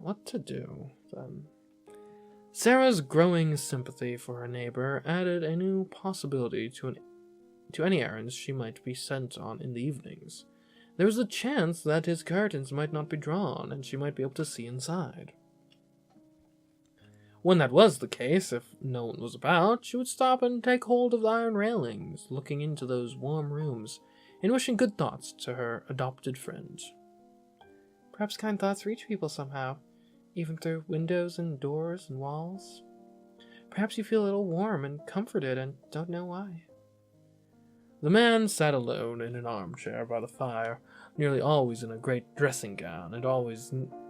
What to do, then? Sarah's growing sympathy for her neighbor added a new possibility to any errands she might be sent on in the evenings. There was a chance that his curtains might not be drawn, and she might be able to see inside. When that was the case, if no one was about, she would stop and take hold of the iron railings, looking into those warm rooms, and wishing good thoughts to her adopted friend. Perhaps kind thoughts reach people somehow, even through windows and doors and walls. Perhaps you feel a little warm and comforted and don't know why. The man sat alone in an armchair by the fire, nearly always in a great dressing gown, and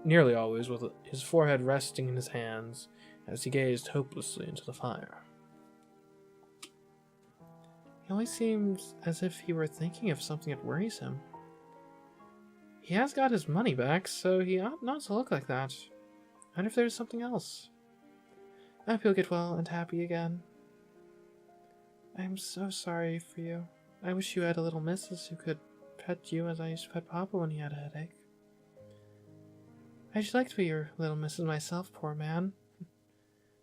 nearly always with his forehead resting in his hands as he gazed hopelessly into the fire. He always seems as if he were thinking of something that worries him. He has got his money back, so he ought not to look like that. I wonder if there's something else. I hope you'll get well and happy again. I'm so sorry for you. I wish you had a little missus who could pet you as I used to pet Papa when he had a headache. I'd like to be your little missus myself, poor man.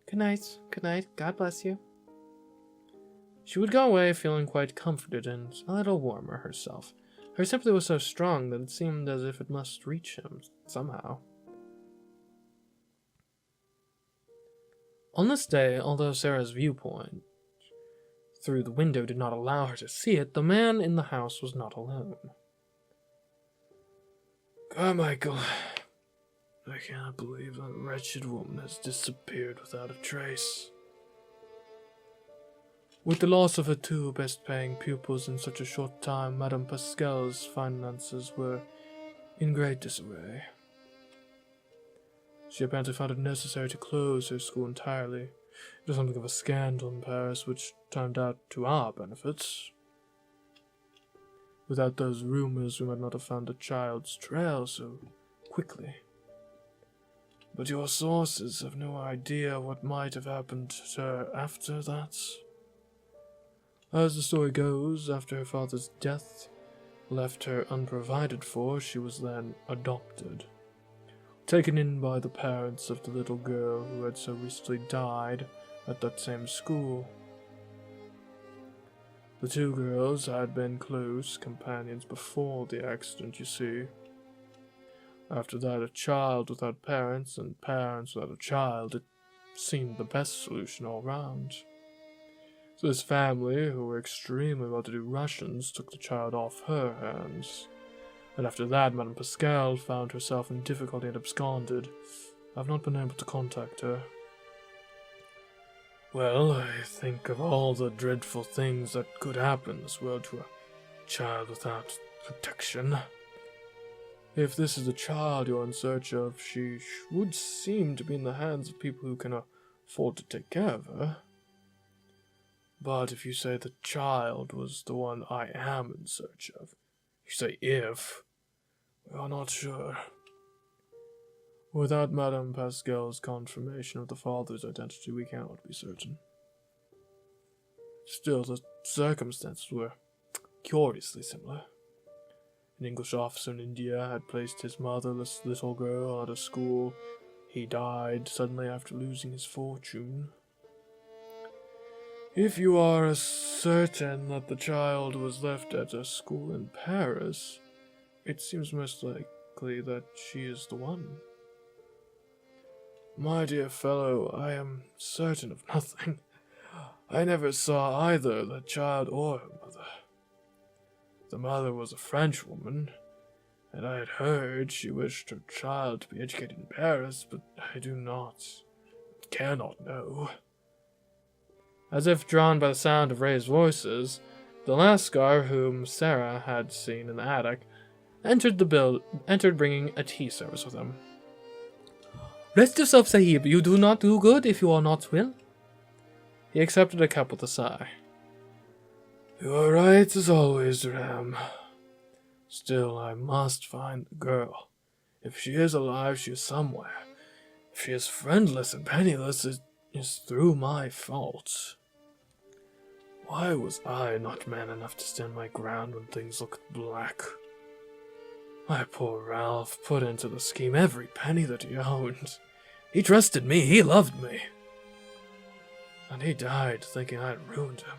Good night. Good night. God bless you. She would go away feeling quite comforted and a little warmer herself. Her sympathy was so strong that it seemed as if it must reach him somehow. On this day, although Sarah's viewpoint through the window did not allow her to see it, the man in the house was not alone. Carmichael, I cannot believe that wretched woman has disappeared without a trace. With the loss of her two best-paying pupils in such a short time, Madame Pascal's finances were in great disarray. She apparently found it necessary to close her school entirely. It was something of a scandal in Paris, which turned out to our benefit. Without those rumors, we might not have found the child's trail so quickly. But your sources have no idea what might have happened to her after that. As the story goes, after her father's death left her unprovided for, she was then adopted. Taken in by the parents of the little girl who had so recently died at that same school. The two girls had been close companions before the accident, you see. After that, a child without parents and parents without a child, it seemed the best solution all round. So this family, who were extremely well-to-do Russians, took the child off her hands. And after that, Madame Pascal found herself in difficulty and absconded. I've not been able to contact her. Well, I think of all the dreadful things that could happen in this world to a child without protection. If this is the child you're in search of, she would seem to be in the hands of people who can afford to take care of her. But if you say the child was the one I am in search of, you say if, we are not sure. Without Madame Pascal's confirmation of the father's identity, we cannot be certain. Still, the circumstances were curiously similar. An English officer in India had placed his motherless little girl at a school. He died suddenly after losing his fortune. If you are certain that the child was left at a school in Paris, it seems most likely that she is the one. My dear fellow, I am certain of nothing. I never saw either the child or her mother. The mother was a Frenchwoman, and I had heard she wished her child to be educated in Paris, but I do not, cannot know. As if drawn by the sound of raised voices, the Lascar, whom Sarah had seen in the attic, entered bringing a tea service with him. Rest yourself, Sahib. You do not do good if you are not well. He accepted a cup with a sigh. You are right as always, Ram. Still, I must find the girl. If she is alive, she is somewhere. If she is friendless and penniless, it is through my fault. Why was I not man enough to stand my ground when things looked black? My poor Ralph put into the scheme every penny that he owned. He trusted me, he loved me. And he died thinking I had ruined him.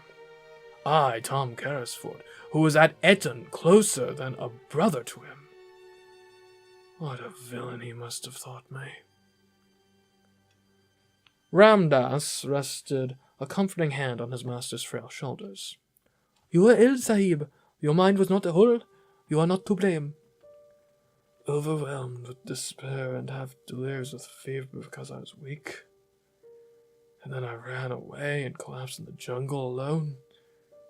I, Tom Carrisford, who was at Eton closer than a brother to him. What a villain he must have thought me. Ramdas rested a comforting hand on his master's frail shoulders. You were ill, Sahib. Your mind was not whole. You are not to blame. Overwhelmed with despair and half delirious with fever because I was weak. And then I ran away and collapsed in the jungle alone.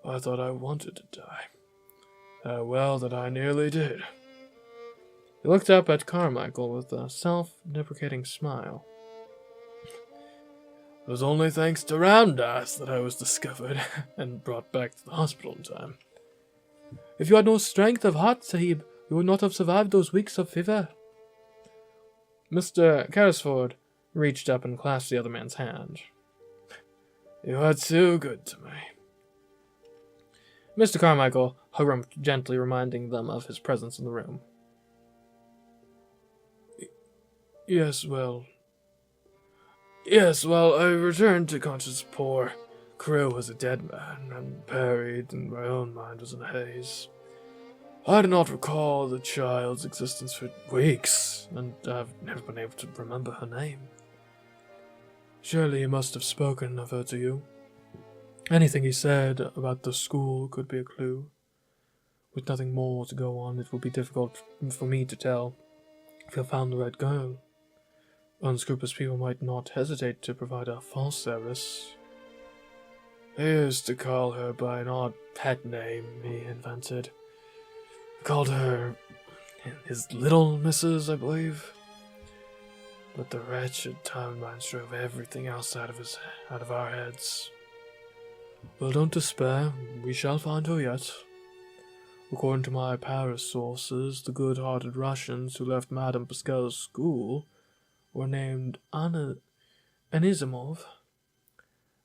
I thought I wanted to die. Well, that I nearly did. He looked up at Carmichael with a self-deprecating smile. It was only thanks to Ramdas that I was discovered and brought back to the hospital in time. If you had no strength of heart, Sahib, you would not have survived those weeks of fever. Mr. Carrisford reached up and clasped the other man's hand. You are too good to me. Mr. Carmichael harumphed gently, reminding them of his presence in the room. Yes, well, I returned to conscious. Poor Crewe was a dead man, and buried, and my own mind was in a haze. I did not recall the child's existence for weeks, and I've never been able to remember her name. Surely he must have spoken of her to you. Anything he said about the school could be a clue. With nothing more to go on, it will be difficult for me to tell if you found the right girl. Unscrupulous people might not hesitate to provide a false heiress. He used to call her by an odd pet name he invented. He called her his little missus, I believe. But the wretched timelines drove everything else out of our heads. Well, don't despair. We shall find her yet. According to my Paris sources, the good-hearted Russians who left Madame Pascal's school were named Anisimov.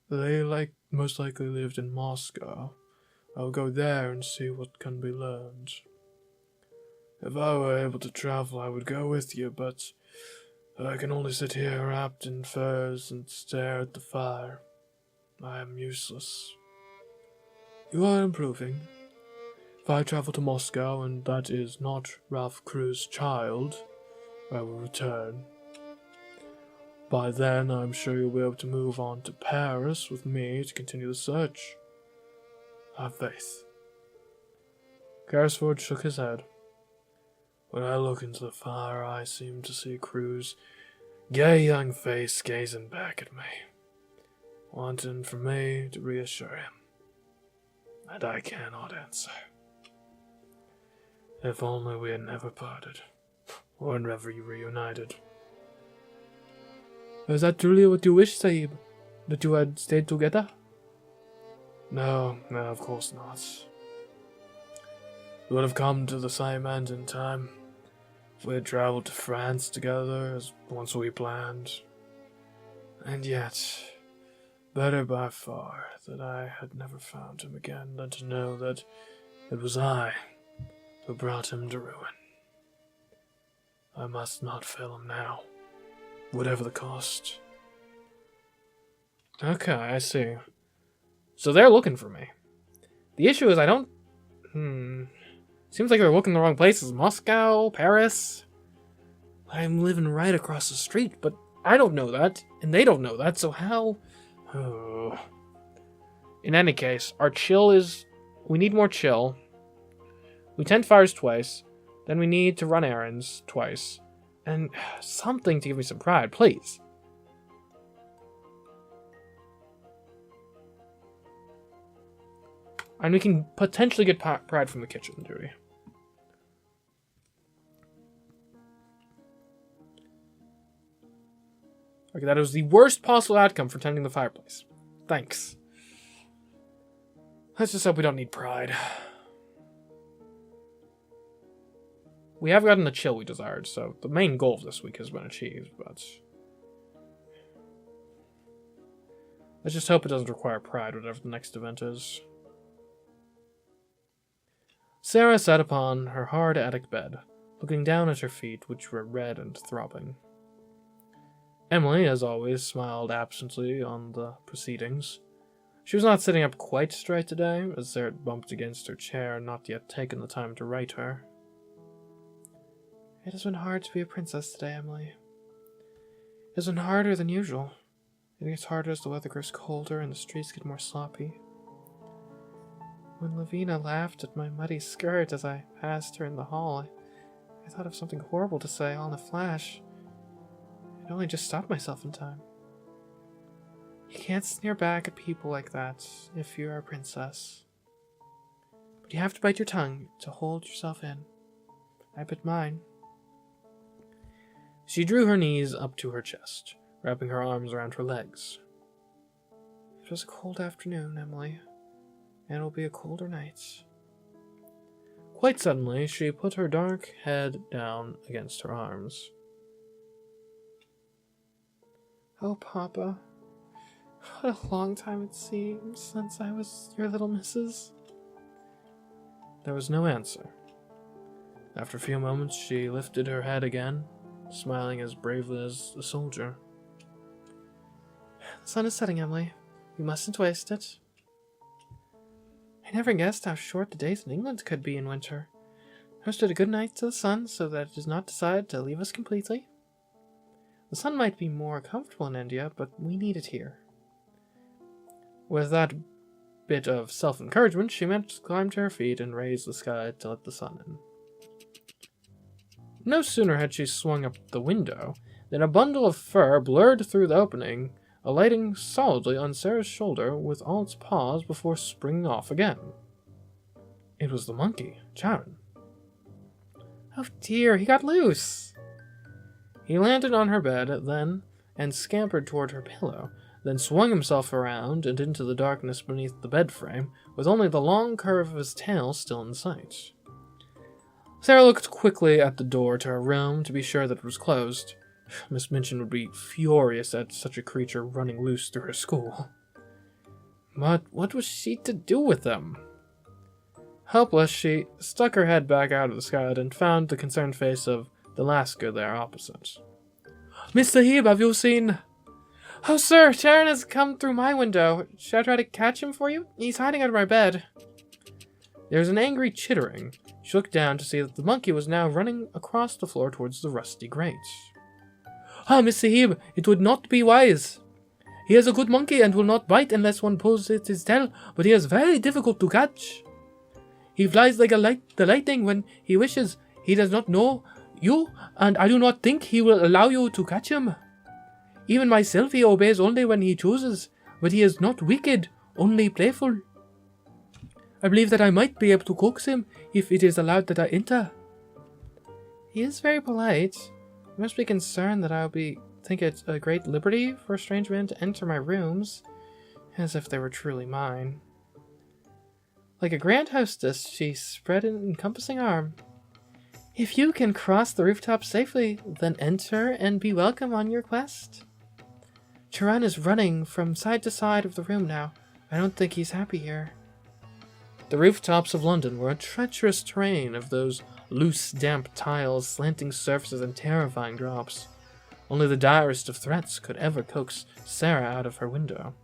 They most likely lived in Moscow. I'll go there and see what can be learned. If I were able to travel, I would go with you, but I can only sit here wrapped in furs and stare at the fire. I am useless. You are improving. If I travel to Moscow, and that is not Ralph Crewe's child, I will return. By then, I'm sure you'll be able to move on to Paris with me to continue the search. Have faith. Carrisford shook his head. When I look into the fire, I seem to see Crewe's gay young face gazing back at me, wanting for me to reassure him. And I cannot answer. If only we had never parted, or never reunited. Is that truly what you wish, Sahib? That you had stayed together? No, of course not. We would have come to the same end in time. If we had traveled to France together, as once we planned. And yet, better by far that I had never found him again than to know that it was I who brought him to ruin. I must not fail him now, whatever the cost. Okay, I see. So they're looking for me. The issue is I don't... Seems like they're looking in the wrong places. Moscow, Paris. I'm living right across the street, but I don't know that, and they don't know that, so how... Oh. In any case, our chill is... We need more chill. We tend fires twice. Then we need to run errands twice. And something to give me some pride, please. And we can potentially get pride from the kitchen duty. Okay, that was the worst possible outcome for tending the fireplace. Thanks. Let's just hope we don't need pride. We have gotten the chill we desired, so the main goal of this week has been achieved, but... Let's just hope it doesn't require pride, whatever the next event is. Sara sat upon her hard attic bed, looking down at her feet, which were red and throbbing. Emily, as always, smiled absently on the proceedings. She was not sitting up quite straight today, as Sarah had bumped against her chair and not yet taken the time to right her. It has been hard to be a princess today, Emily. It has been harder than usual. It gets harder as the weather grows colder and the streets get more sloppy. When Lavina laughed at my muddy skirt as I passed her in the hall, I thought of something horrible to say all in a flash. I'd only just stopped myself in time. You can't sneer back at people like that if you're a princess. But you have to bite your tongue to hold yourself in. I bit mine. She drew her knees up to her chest, wrapping her arms around her legs. It was a cold afternoon, Emily, and it will be a colder night. Quite suddenly, she put her dark head down against her arms. Oh, Papa, what a long time it seems since I was your little missus. There was no answer. After a few moments, she lifted her head again, smiling as bravely as a soldier. The sun is setting, Emily. We mustn't waste it. I never guessed how short the days in England could be in winter. I wished it a good night to the sun so that it does not decide to leave us completely. The sun might be more comfortable in India, but we need it here. With that bit of self-encouragement, she meant to climb to her feet and raise the sky to let the sun in. No sooner had she swung up the window than a bundle of fur blurred through the opening, alighting solidly on Sarah's shoulder with all its paws before springing off again. It was the monkey, Charon. Oh dear, he got loose! He landed on her bed then and scampered toward her pillow, then swung himself around and into the darkness beneath the bed frame, with only the long curve of his tail still in sight. Sarah looked quickly at the door to her room to be sure that it was closed. Miss Minchin would be furious at such a creature running loose through her school. But what was she to do with them? Helpless, she stuck her head back out of the skylight and found the concerned face of the Lascar there opposite. Miss Sahib, have you seen... Oh, sir, Sharon has come through my window. Should I try to catch him for you? He's hiding under my bed. There was an angry chittering. She looked down to see that the monkey was now running across the floor towards the rusty grate. Ah, Miss Sahib, it would not be wise. He is a good monkey and will not bite unless one pulls at his tail, but he is very difficult to catch. He flies like the lightning when he wishes. He does not know you, and I do not think he will allow you to catch him. Even myself he obeys only when he chooses, but he is not wicked, only playful. I believe that I might be able to coax him if it is allowed that I enter. He is very polite. You must be concerned that I will think it a great liberty for a strange man to enter my rooms, as if they were truly mine. Like a grand hostess, she spread an encompassing arm. If you can cross the rooftop safely, then enter and be welcome on your quest. Charan is running from side to side of the room now. I don't think he's happy here. The rooftops of London were a treacherous terrain of those loose, damp tiles, slanting surfaces, and terrifying drops. Only the direst of threats could ever coax Sarah out of her window.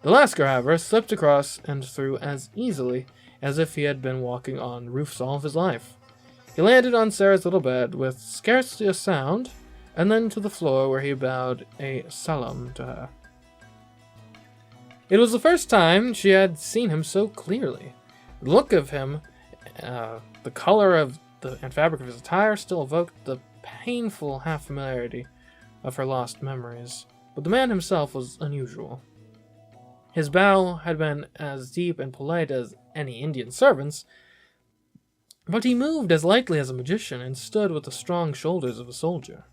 The Lascar, however, slipped across and through as easily as if he had been walking on roofs all of his life. He landed on Sarah's little bed with scarcely a sound, and then to the floor where he bowed a salam to her. It was the first time she had seen him so clearly. The look of him, the color of and fabric of his attire still evoked the painful half-familiarity of her lost memories, but the man himself was unusual. His bow had been as deep and polite as any Indian servant's, but he moved as lightly as a magician and stood with the strong shoulders of a soldier.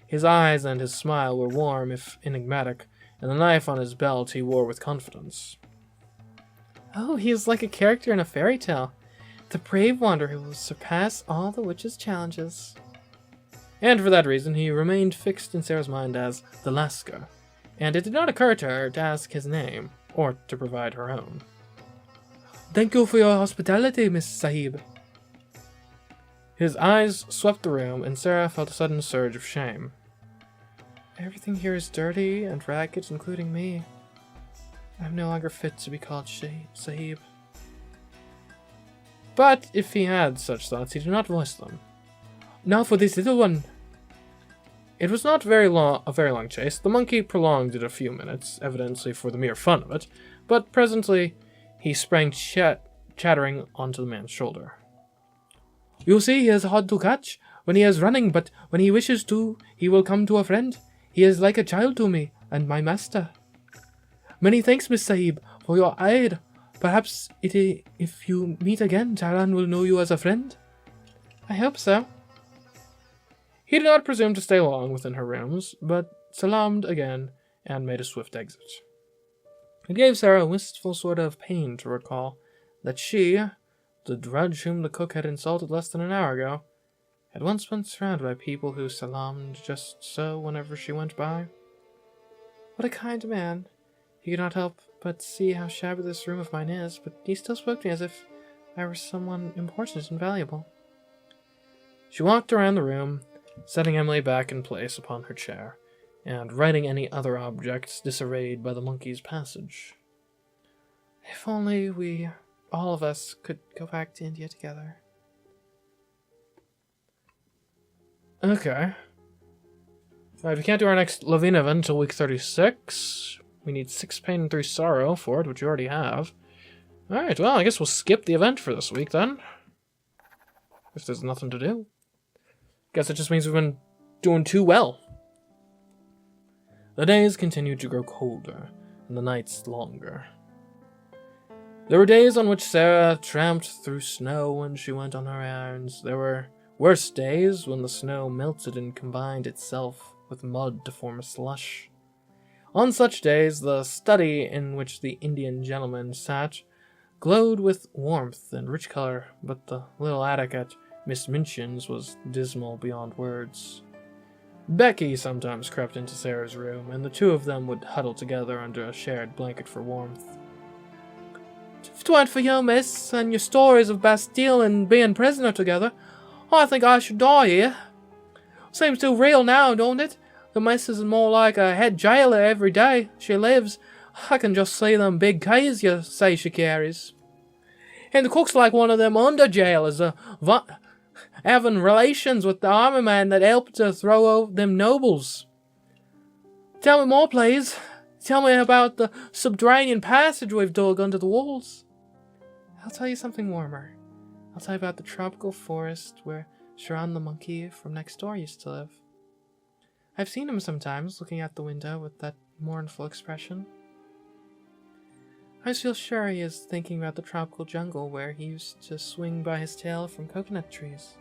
His eyes and his smile were warm, if enigmatic, and the knife on his belt he wore with confidence. Oh, he is like a character in a fairy tale, the brave wanderer who will surpass all the witch's challenges. And for that reason he remained fixed in Sarah's mind as the Lascar, and it did not occur to her to ask his name, or to provide her own. Thank you for your hospitality, Miss Sahib. His eyes swept the room, and Sara felt a sudden surge of shame. Everything here is dirty and ragged, including me. I'm no longer fit to be called Sahib. But if he had such thoughts, he did not voice them. Now for this little one. It was not a very long chase. The monkey prolonged it a few minutes, evidently for the mere fun of it, but presently he sprang chattering onto the man's shoulder. You see, he is hard to catch when he is running, but when he wishes to, he will come to a friend. He is like a child to me, and my master. Many thanks, Miss Sahib, for your aid. Perhaps if you meet again, Taran will know you as a friend. I hope so. He did not presume to stay long within her rooms, but salaamed again and made a swift exit. It gave Sara a wistful sort of pain to recall that she, the drudge whom the cook had insulted less than an hour ago, had once been surrounded by people who salaamed just so whenever she went by. What a kind man. He could not help but see how shabby this room of mine is, but he still spoke to me as if I were someone important and valuable. She walked around the room, setting Emily back in place upon her chair, and righting any other objects disarrayed by the monkey's passage. If only we, all of us, could go back to India together. Okay. Alright, we can't do our next Lavina event until week 36. We need 6 pain and 3 sorrow for it, which we already have. Alright, well, I guess we'll skip the event for this week then. If there's nothing to do. Guess it just means we've been doing too well. The days continued to grow colder, and the nights longer. There were days on which Sara tramped through snow when she went on her errands. There were worse days when the snow melted and combined itself with mud to form a slush. On such days, the study in which the Indian gentleman sat glowed with warmth and rich color, but the little attic at Miss Minchin's was dismal beyond words. Becky sometimes crept into Sara's room, and the two of them would huddle together under a shared blanket for warmth. If 'twant for you, miss, and your stories of Bastille and being prisoner together, I think I should die here. Seems too real now, don't it? The missus is more like a head jailer every day she lives. I can just see them big keys you say she carries. And the cook's like one of them under jailers, having relations with the army man that helped to throw over them nobles. Tell me more, please. Tell me about the subterranean passage we've dug under the walls. I'll tell you something warmer. I'll tell you about the tropical forest where Sharon the monkey from next door used to live. I've seen him sometimes looking out the window with that mournful expression. I just feel sure he is thinking about the tropical jungle where he used to swing by his tail from coconut trees.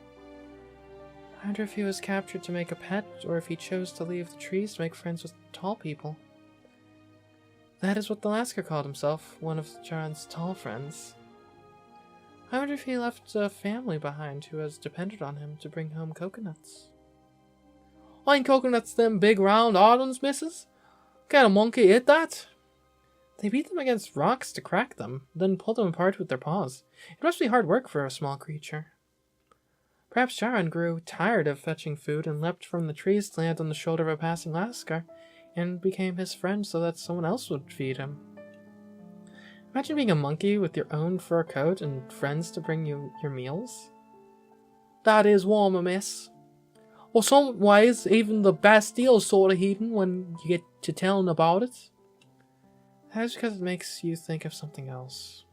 I wonder if he was captured to make a pet, or if he chose to leave the trees to make friends with tall people. That is what the Lascar called himself, one of Sharon's tall friends. I wonder if he left a family behind who has depended on him to bring home coconuts. Ain't coconuts them big round hard ones, missus? Can a monkey eat that? They beat them against rocks to crack them, then pull them apart with their paws. It must be hard work for a small creature. Perhaps Sharon grew tired of fetching food and leapt from the trees to land on the shoulder of a passing Lascar, and became his friend so that someone else would feed him. Imagine being a monkey with your own fur coat and friends to bring you your meals. That is warmer, miss. Or some ways, even the Bastille's sort of heathen when you get to telling about it. That is because it makes you think of something else.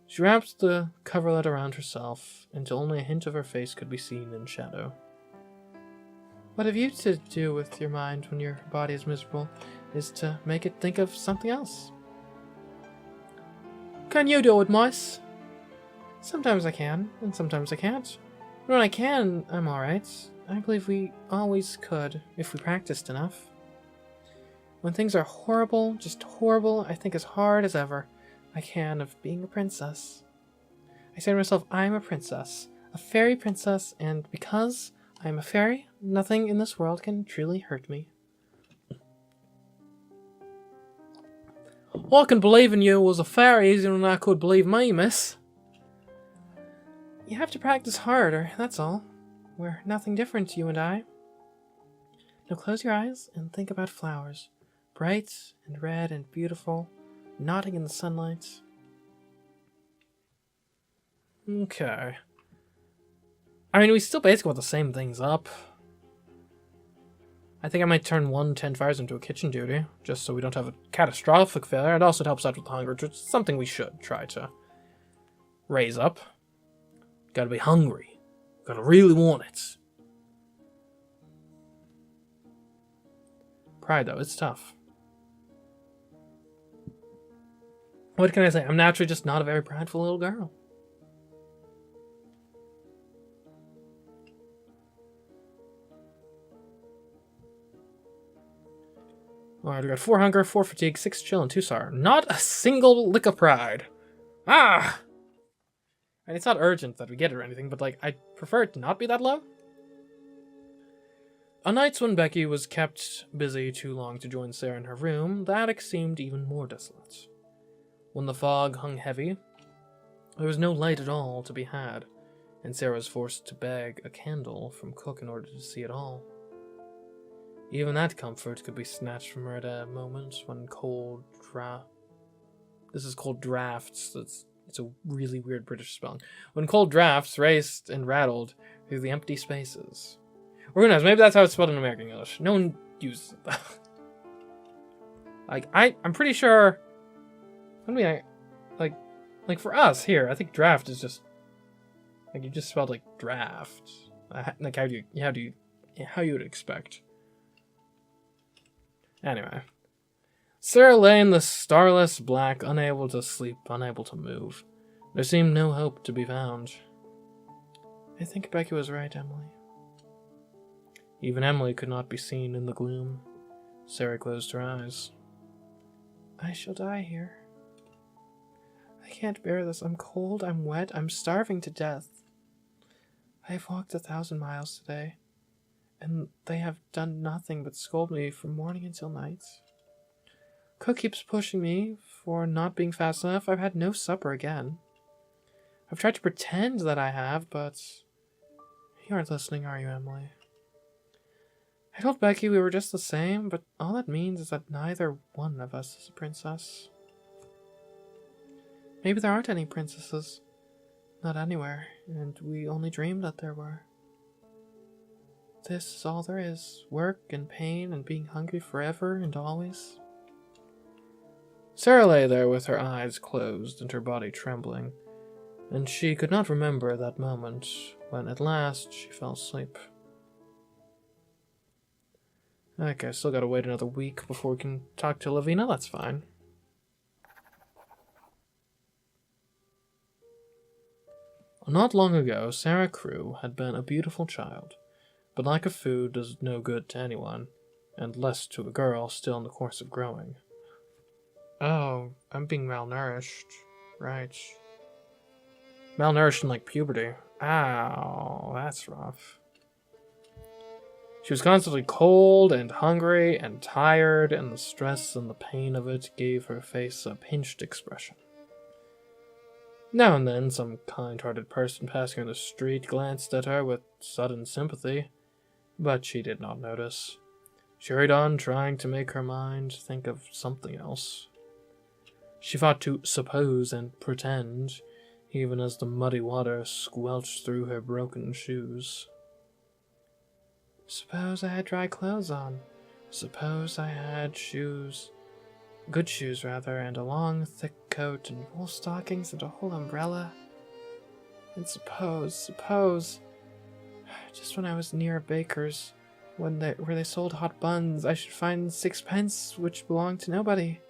She wrapped the coverlet around herself until only a hint of her face could be seen in shadow. What have you to do with your mind when your body is miserable is to make it think of something else. Can you do it, mice? Sometimes I can, and sometimes I can't. But when I can, I'm alright. I believe we always could, if we practiced enough. When things are horrible, just horrible, I think as hard as ever I can of being a princess. I say to myself, I'm a princess, a fairy princess, and because I'm a fairy, nothing in this world can truly hurt me. I can believe in you was a fairy easier than I could believe me, miss. You have to practice harder, that's all. We're nothing different, you and I. Now close your eyes and think about flowers. Bright and red and beautiful, nodding in the sunlight. Okay. I mean, we still basically want the same things up. I think I might turn 1 10 fires into a kitchen duty, just so we don't have a catastrophic failure. It also helps out with hunger, which is something we should try to raise up. Gotta be hungry. Gotta really want it. Pride, though, it's tough. What can I say? I'm naturally just not a very prideful little girl. Alright, we got 4 hunger, 4 fatigue, 6 chill, and 2 sorrow. Not a single lick of pride. Ah! And it's not urgent that we get it or anything, but, like, I prefer it to not be that low. On nights when Becky was kept busy too long to join Sara in her room, the attic seemed even more desolate. When the fog hung heavy, there was no light at all to be had, and Sara was forced to beg a candle from Cook in order to see at all. Even that comfort could be snatched from her at a moment when This is called drafts. It's a really weird British spelling. When cold drafts raced and rattled through the empty spaces. Or who knows, maybe that's how it's spelled in American English. No one uses it, though. Like, I'm pretty sure... I mean, like for us here, I think draft is just... Like, you just spelled, like, draft. Like, how you would expect. Anyway. Sara lay in the starless black, unable to sleep, unable to move. There seemed no hope to be found. I think Becky was right, Emily. Even Emily could not be seen in the gloom. Sara closed her eyes. I shall die here. I can't bear this. I'm cold, I'm wet, I'm starving to death. I've walked 1,000 miles today, and they have done nothing but scold me from morning until night. Cook keeps pushing me for not being fast enough. I've had no supper again. I've tried to pretend that I have, but you aren't listening, are you, Emily? I told Becky we were just the same, but all that means is that neither one of us is a princess. Maybe there aren't any princesses. Not anywhere, and we only dreamed that there were. This is all there is. Work and pain and being hungry forever and always. Sara lay there with her eyes closed and her body trembling, and she could not remember that moment when at last she fell asleep. Okay, still gotta wait another week before we can talk to Lavina, that's fine. Not long ago, Sara Crewe had been a beautiful child, but lack of food does no good to anyone, and less to a girl still in the course of growing. Oh, I'm being malnourished. Right. Malnourished in, like, puberty. Ow, that's rough. She was constantly cold and hungry and tired, and the stress and the pain of it gave her face a pinched expression. Now and then, some kind-hearted person passing on the street glanced at her with sudden sympathy, but she did not notice. She hurried on, trying to make her mind think of something else. She fought to suppose and pretend, even as the muddy water squelched through her broken shoes. Suppose I had dry clothes on. Suppose I had shoes. Good shoes, rather, and a long, thick coat, and wool stockings, and a whole umbrella. And suppose, just when I was near a baker's, where they sold hot buns, I should find 6 pence which belonged to nobody.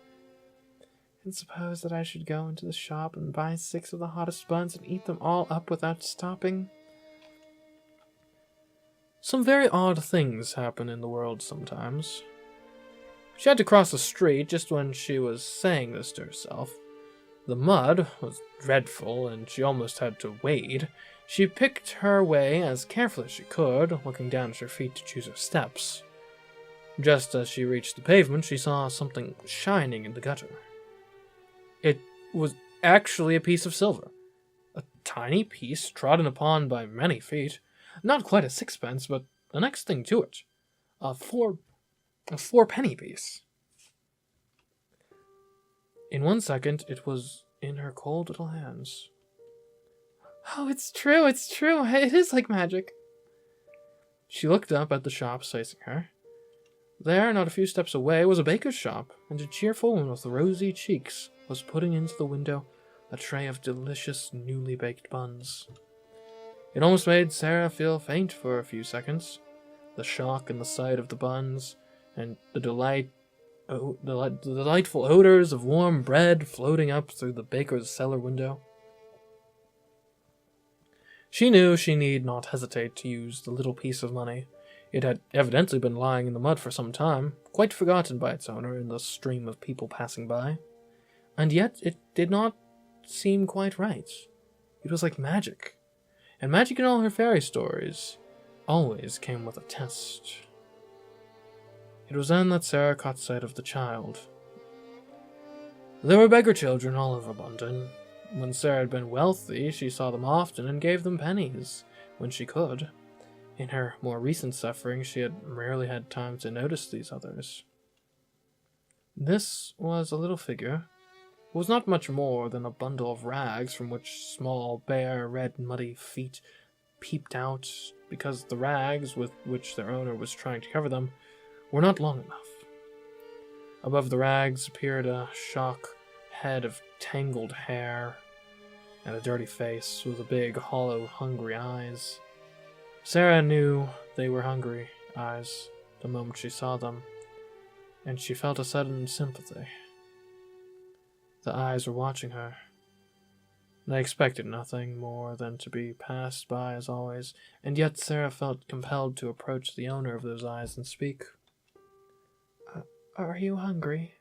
And suppose that I should go into the shop and buy 6 of the hottest buns and eat them all up without stopping. Some very odd things happen in the world sometimes. She had to cross the street just when she was saying this to herself. The mud was dreadful, and she almost had to wade. She picked her way as carefully as she could, looking down at her feet to choose her steps. Just as she reached the pavement, she saw something shining in the gutter. It was actually a piece of silver. A tiny piece trodden upon by many feet. Not quite a sixpence, but the next thing to it. A four-penny piece. In 1 second, it was in her cold little hands. Oh, it's true. It is like magic. She looked up at the shop facing her. There, not a few steps away, was a baker's shop, and a cheerful woman with rosy cheeks was putting into the window a tray of delicious, newly baked buns. It almost made Sara feel faint for a few seconds. The shock and the sight of the buns, and the delightful odors of warm bread floating up through the baker's cellar window. She knew she need not hesitate to use the little piece of money. It had evidently been lying in the mud for some time, quite forgotten by its owner in the stream of people passing by. And yet it did not seem quite right. It was like magic. And magic in all her fairy stories always came with a test. It was then that Sara caught sight of the child. There were beggar children all over London. When Sara had been wealthy, she saw them often and gave them pennies when she could. In her more recent suffering, she had rarely had time to notice these others. This was a little figure. It was not much more than a bundle of rags from which small, bare, red, muddy feet peeped out, because the rags with which their owner was trying to cover them were not long enough. Above the rags appeared a shock head of tangled hair and a dirty face with a big, hollow, hungry eyes. Sara knew they were hungry eyes the moment she saw them, and she felt a sudden sympathy. The eyes were watching her. They expected nothing more than to be passed by as always, and yet Sara felt compelled to approach the owner of those eyes and speak. Are you hungry?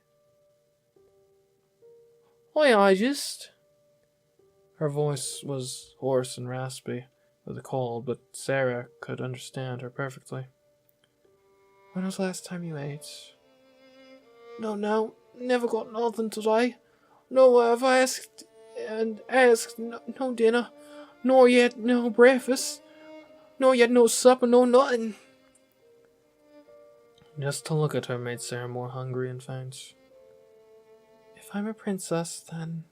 I just... Her voice was hoarse and raspy with a cold, but Sara could understand her perfectly. When was the last time you ate? No, never got nothing today. No, I've asked and asked, no dinner, nor yet no breakfast, nor yet no supper, no nothing. Just to look at her made Sara more hungry and faint. If I'm a princess, then...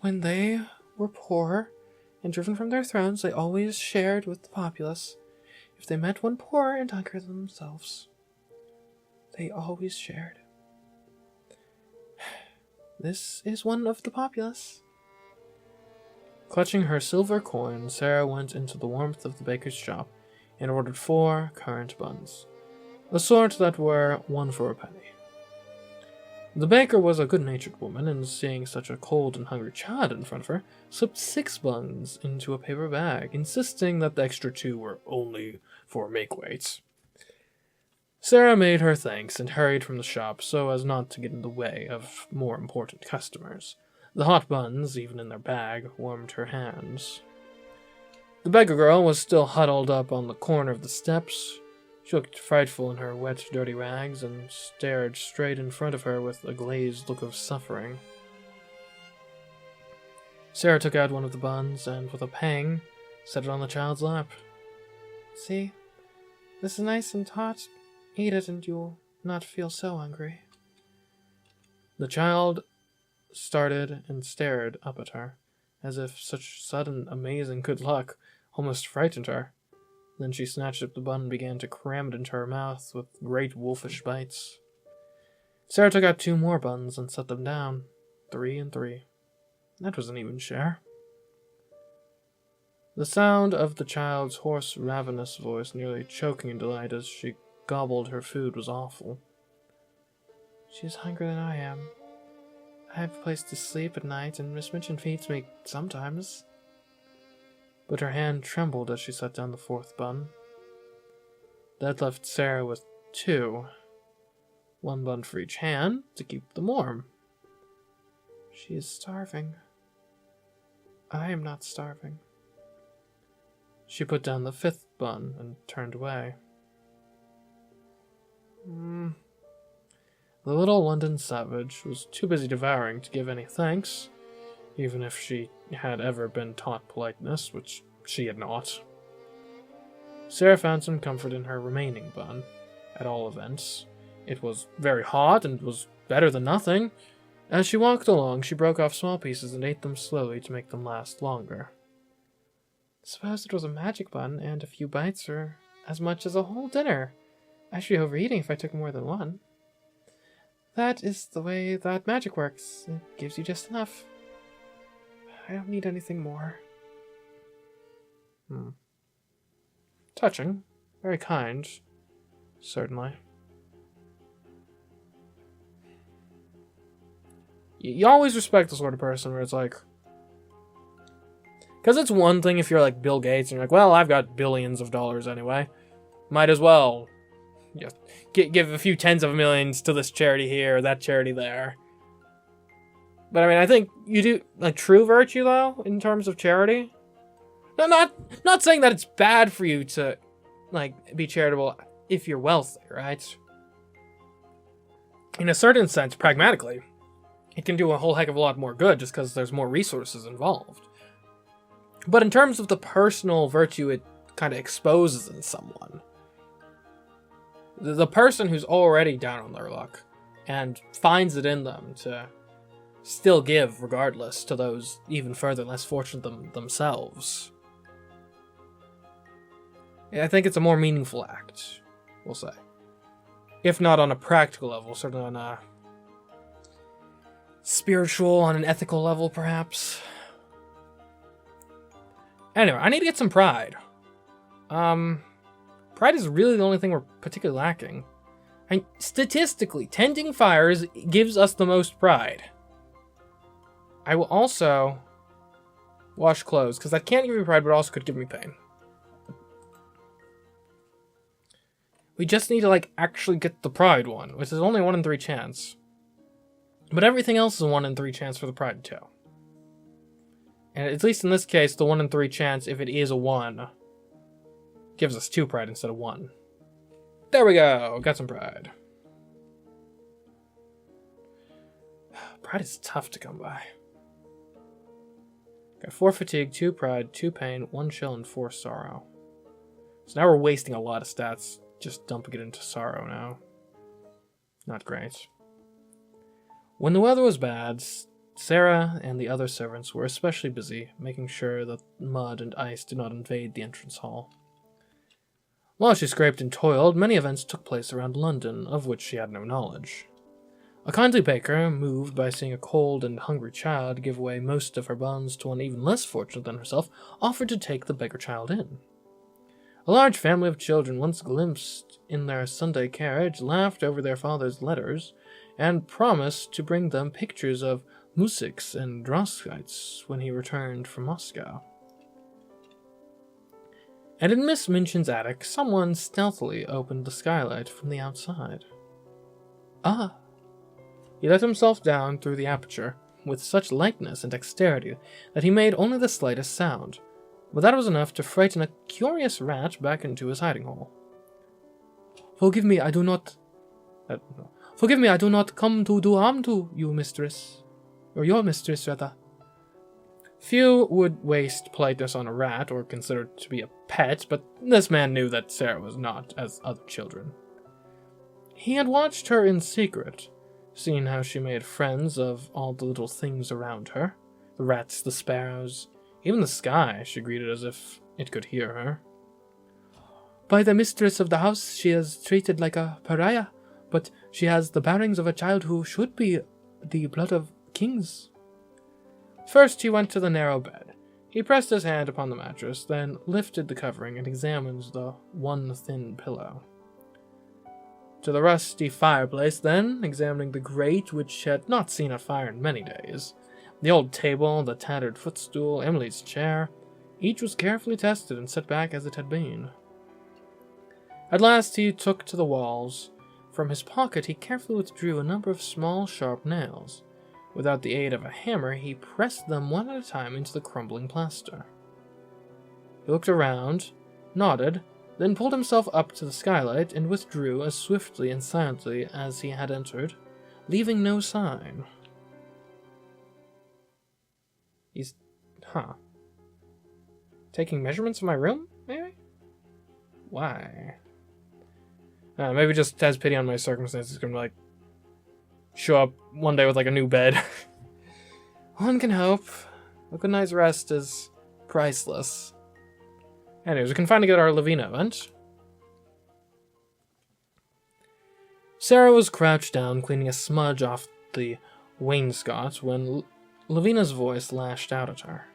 When they were poor and driven from their thrones, they always shared with the populace. If they met one poor and hungry themselves, they always shared. This is one of the populace. Clutching her silver coin, Sara went into the warmth of the baker's shop and ordered 4 currant buns, the sort that were 1 for a penny. The baker was a good-natured woman, and seeing such a cold and hungry child in front of her, slipped 6 buns into a paper bag, insisting that the extra 2 were only for make-weights. Sara made her thanks and hurried from the shop so as not to get in the way of more important customers. The hot buns, even in their bag, warmed her hands. The beggar girl was still huddled up on the corner of the steps. She looked frightful in her wet, dirty rags and stared straight in front of her with a glazed look of suffering. Sara took out one of the buns and, with a pang, set it on the child's lap. See? This is nice and hot. Eat it and you'll not feel so hungry. The child started and stared up at her, as if such sudden, amazing good luck almost frightened her. Then she snatched up the bun and began to cram it into her mouth with great wolfish bites. Sara took out 2 more buns and set them down, 3 and 3. That was an even share. The sound of the child's hoarse, ravenous voice nearly choking in delight as she gobbled her food was awful. She's hungrier than I am. I have a place to sleep at night, and Miss Minchin feeds me sometimes. But her hand trembled as she set down the 4th bun. That left Sara with 2. 1 bun for each hand to keep them warm. She is starving. I am not starving. She put down the 5th bun and turned away. The little London savage was too busy devouring to give any thanks. even if she had ever been taught politeness, which she had not. Sara found some comfort in her remaining bun, at all events. It was very hot and was better than nothing. As she walked along, she broke off small pieces and ate them slowly to make them last longer. Suppose it was a magic bun, and a few bites are as much as a whole dinner. I should be overeating if I took more than one. That is the way that magic works. It gives you just enough. I don't need anything more. Touching. Very kind. Certainly. You always respect the sort of person where it's like... Because it's one thing if you're like Bill Gates and you're like, well, I've got billions of dollars anyway. Might as well give a few tens of millions to this charity here or that charity there. But I mean, I think you do, like, true virtue, though, in terms of charity. No, not saying that it's bad for you to, like, be charitable if you're wealthy, right? In a certain sense, pragmatically, it can do a whole heck of a lot more good just because there's more resources involved. But in terms of the personal virtue it kind of exposes in someone, the person who's already down on their luck and finds it in them to still give regardless to those even further less fortunate than themselves, I think it's a more meaningful act, we'll say. If not on a practical level, certainly on a spiritual, on an ethical level, perhaps. Anyway, I need to get some pride. Pride is really the only thing we're particularly lacking. And statistically, tending fires gives us the most pride. I will also wash clothes, because that can't give me pride, but also could give me pain. We just need to, like, actually get the pride one, which is only 1 in 3 chance. But everything else is a 1 in 3 chance for the pride too. And at least in this case, the 1 in 3 chance, if it is a 1, gives us 2 pride instead of 1. There we go! Got some pride. Pride is tough to come by. Got 4 fatigue, 2 pride, 2 pain, 1 chill, and 4 sorrow. So now we're wasting a lot of stats just dumping it into sorrow now. Not great. When the weather was bad, Sara and the other servants were especially busy making sure that mud and ice did not invade the entrance hall. While she scraped and toiled, many events took place around London, of which she had no knowledge. A kindly baker, moved by seeing a cold and hungry child give away most of her buns to one even less fortunate than herself, offered to take the beggar child in. A large family of children, once glimpsed in their Sunday carriage, laughed over their father's letters, and promised to bring them pictures of Musiks and Droskites when he returned from Moscow. And in Miss Minchin's attic, someone stealthily opened the skylight from the outside. Ah! He let himself down through the aperture, with such lightness and dexterity that he made only the slightest sound, but that was enough to frighten a curious rat back into his hiding hole. Forgive me, I do not come to do harm to you, mistress. Or your mistress, rather. Few would waste politeness on a rat or consider it to be a pet, but this man knew that Sara was not as other children. He had watched her in secret, seen how she made friends of all the little things around her. The rats, the sparrows, even the sky she greeted as if it could hear her. By the mistress of the house she is treated like a pariah, but she has the bearings of a child who should be the blood of kings. First he went to the narrow bed. He pressed his hand upon the mattress, then lifted the covering and examined the one thin pillow. To the rusty fireplace, then, examining the grate which had not seen a fire in many days, the old table, the tattered footstool, Emily's chair, each was carefully tested and set back as it had been. At last he took to the walls. From his pocket he carefully withdrew a number of small, sharp nails. Without the aid of a hammer, he pressed them one at a time into the crumbling plaster. He looked around, nodded, then pulled himself up to the skylight and withdrew as swiftly and silently as he had entered, leaving no sign. Huh. Taking measurements of my room, maybe? Why? Maybe just has pity on my circumstances. Gonna like show up one day with like a new bed. One can hope. A good night's rest is priceless. Anyways, we can finally get our Lavina event. Sara was crouched down, cleaning a smudge off the wainscot when Lavina's voice lashed out at her.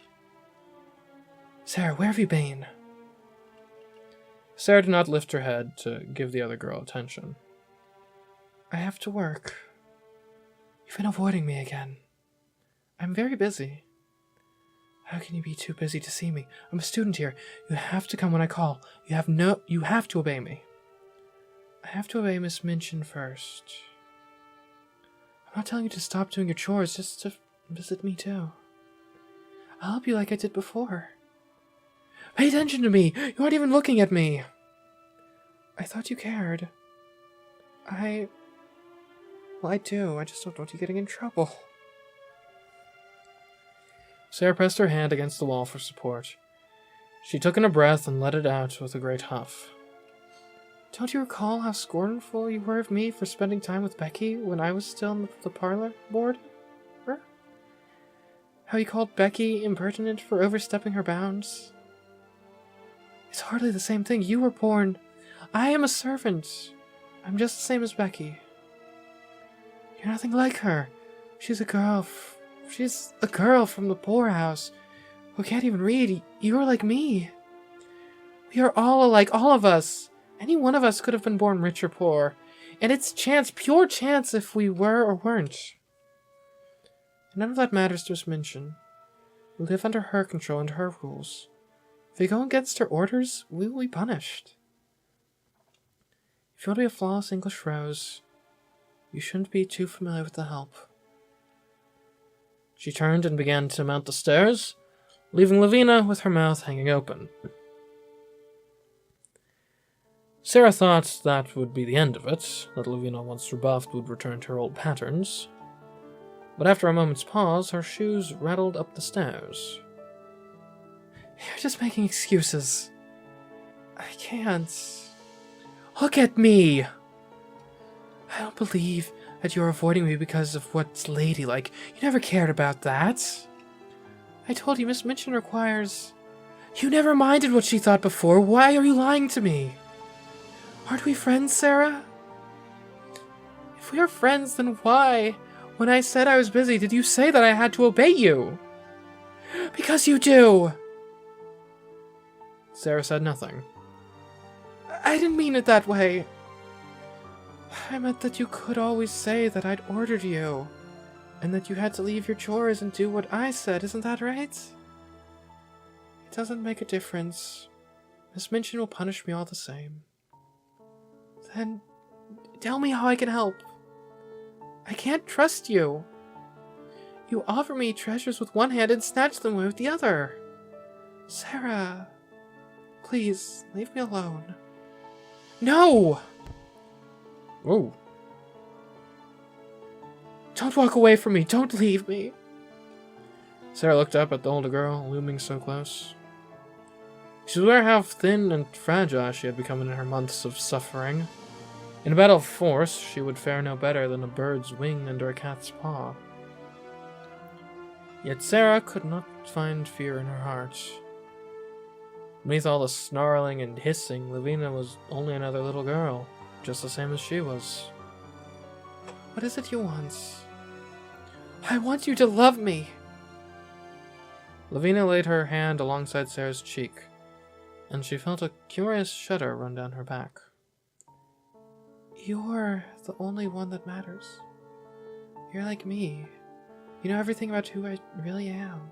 Sara, where have you been? Sara did not lift her head to give the other girl attention. I have to work. You've been avoiding me again. I'm very busy. How can you be too busy to see me? I'm a student here. You have to come when I call. You have to obey me. I have to obey Miss Minchin first. I'm not telling you to stop doing your chores, just to visit me too. I'll help you like I did before. Pay attention to me! You aren't even looking at me! I thought you cared. Well, I do. I just don't want you getting in trouble. Sara pressed her hand against the wall for support. She took in a breath and let it out with a great huff. Don't you recall how scornful you were of me for spending time with Becky when I was still on the parlor board? How you called Becky impertinent for overstepping her bounds? It's hardly the same thing. You were born. I am a servant. I'm just the same as Becky. You're nothing like her. She's a girl. She's a girl from the poorhouse who can't even read. You're like me. We are all alike, all of us. Any one of us could have been born rich or poor. And it's chance, pure chance if we were or weren't. And none of that matters to Miss Minchin. We live under her control and her rules. If we go against her orders, we will be punished. If you want to be a flawless English rose, you shouldn't be too familiar with the help. She turned and began to mount the stairs, leaving Lavina with her mouth hanging open. Sara thought that would be the end of it, that Lavina, once rebuffed, would return to her old patterns. But after a moment's pause, her shoes rattled up the stairs. You're just making excuses. I can't. Look at me! I don't believe that you're avoiding me because of what's ladylike. You never cared about that. I told you Miss Minchin requires... You never minded what she thought before. Why are you lying to me? Aren't we friends, Sara? If we are friends, then why, when I said I was busy, did you say that I had to obey you? Because you do! Sara said nothing. I didn't mean it that way. I meant that you could always say that I'd ordered you, and that you had to leave your chores and do what I said, isn't that right? It doesn't make a difference. Miss Minchin will punish me all the same. Then tell me how I can help. I can't trust you. You offer me treasures with one hand and snatch them away with the other. Sara, please, leave me alone. No! Oh. Don't walk away from me. Don't leave me. Sara looked up at the older girl, looming so close. She was aware how thin and fragile she had become in her months of suffering. In a battle of force, she would fare no better than a bird's wing under a cat's paw. Yet Sara could not find fear in her heart. Beneath all the snarling and hissing, Lavina was only another little girl, just the same as she was. What is it you want? I want you to love me. Lavina laid her hand alongside Sara's cheek, and she felt a curious shudder run down her back. You're the only one that matters. You're like me. You know everything about who I really am.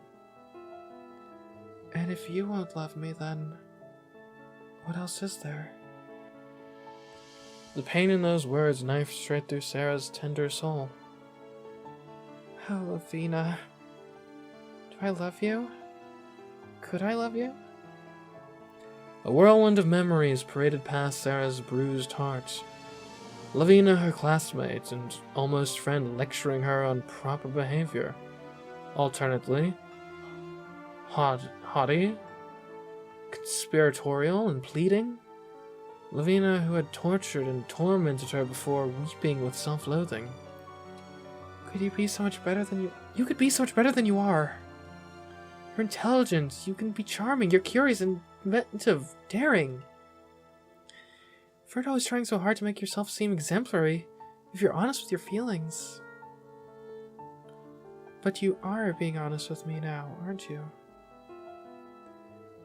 And if you won't love me, then what else is there? The pain in those words knifed straight through Sara's tender soul. Oh, Lavina. Do I love you? Could I love you? A whirlwind of memories paraded past Sara's bruised heart. Lavina, her classmate and almost friend, lecturing her on proper behavior. Alternately, haughty, conspiratorial, and pleading. Lavina, who had tortured and tormented her before, weeping with self-loathing. Could you be so much better than you... You could be so much better than you are. You're intelligent, you can be charming, you're curious, inventive, daring. If you're always trying so hard to make yourself seem exemplary, if you're honest with your feelings. But you are being honest with me now, aren't you?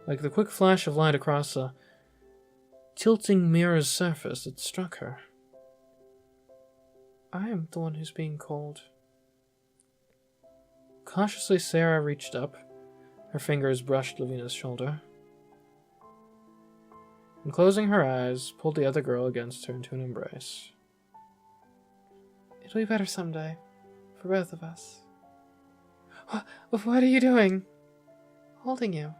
Like the quick flash of light across a tilting mirror's surface, it struck her. I am the one who's being cold. Cautiously, Sara reached up. Her fingers brushed Lavina's shoulder. And closing her eyes, pulled the other girl against her into an embrace. It'll be better someday. For both of us. What are you doing? Holding you.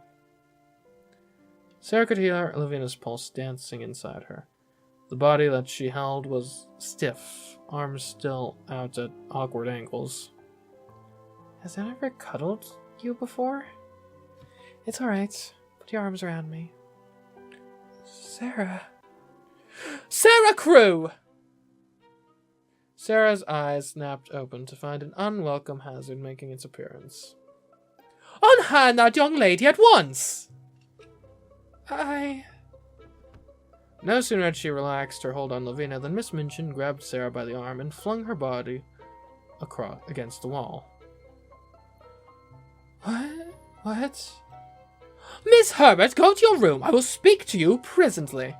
Sara could hear Lavina's pulse dancing inside her. The body that she held was stiff, arms still out at awkward angles. Has anyone ever cuddled you before? It's alright. Put your arms around me. Sara. Sara Crewe! Sara's eyes snapped open to find an unwelcome hazard making its appearance. Unhand that young lady at once! No sooner had she relaxed her hold on Lavina than Miss Minchin grabbed Sara by the arm and flung her body across against the wall. What? Miss Herbert, go to your room. I will speak to you presently.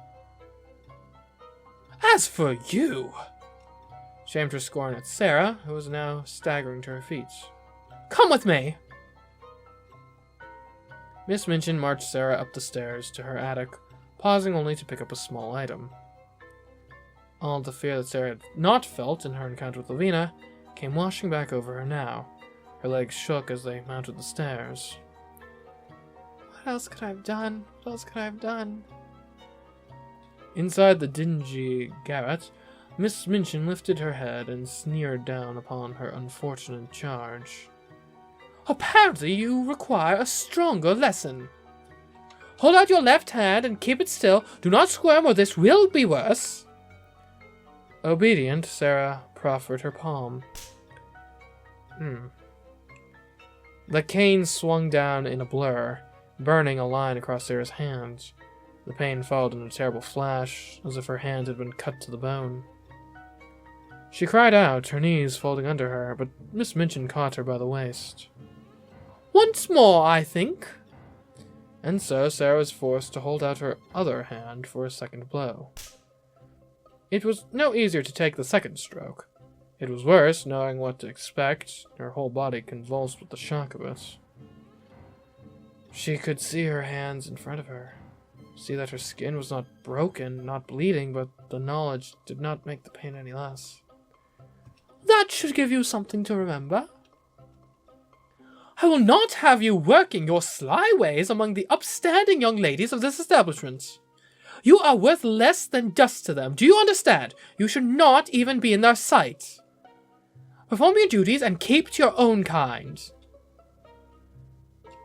As for you... She aimed her scorn at Sara, who was now staggering to her feet. Come with me. Miss Minchin marched Sara up the stairs to her attic, pausing only to pick up a small item. All the fear that Sara had not felt in her encounter with Lavina came washing back over her now. Her legs shook as they mounted the stairs. What else could I have done? What else could I have done? Inside the dingy garret, Miss Minchin lifted her head and sneered down upon her unfortunate charge. Apparently you require a stronger lesson. Hold out your left hand and keep it still. Do not squirm or this will be worse. Obedient, Sara proffered her palm. The cane swung down in a blur, burning a line across Sara's hand. The pain followed in a terrible flash, as if her hand had been cut to the bone. She cried out, her knees folding under her, but Miss Minchin caught her by the waist. Once more, I think. And so Sara was forced to hold out her other hand for a second blow. It was no easier to take the second stroke. It was worse, knowing what to expect, her whole body convulsed with the shock of it. She could see her hands in front of her, see that her skin was not broken, not bleeding, but the knowledge did not make the pain any less. That should give you something to remember. I will not have you working your sly ways among the upstanding young ladies of this establishment. You are worth less than dust to them. Do you understand? You should not even be in their sight. Perform your duties and keep to your own kind.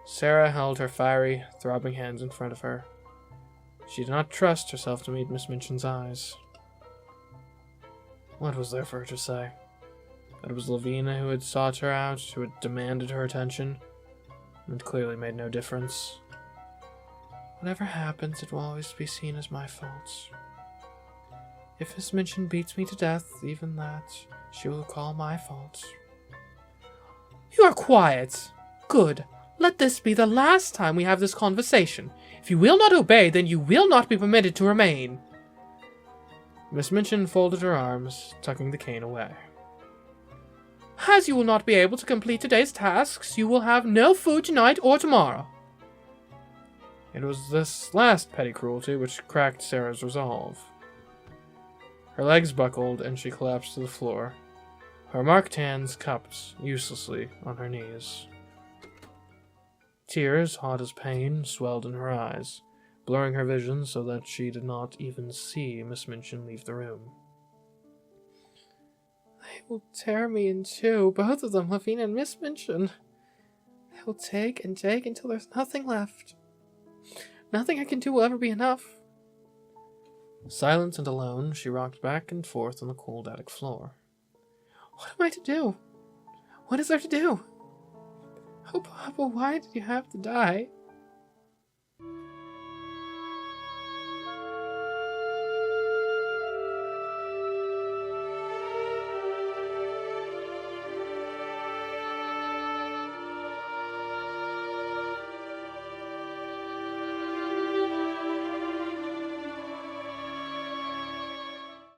Sara held her fiery, throbbing hands in front of her. She did not trust herself to meet Miss Minchin's eyes. What was there for her to say? That it was Lavina who had sought her out, who had demanded her attention, and it clearly made no difference. Whatever happens, it will always be seen as my fault. If Miss Minchin beats me to death, even that, she will call my fault. You are quiet. Good. Let this be the last time we have this conversation. If you will not obey, then you will not be permitted to remain. Miss Minchin folded her arms, tucking the cane away. As you will not be able to complete today's tasks, you will have no food tonight or tomorrow. It was this last petty cruelty which cracked Sara's resolve. Her legs buckled, and she collapsed to the floor, her marked hands cupped uselessly on her knees. Tears, hot as pain, swelled in her eyes, blurring her vision so that she did not even see Miss Minchin leave the room. They will tear me in two, both of them, Lavina and Miss Minchin. They He'll take and take until there's nothing left. Nothing I can do will ever be enough. Silent and alone, she rocked back and forth on the cold attic floor. What am I to do? What is there to do? Oh, Papa, why did you have to die?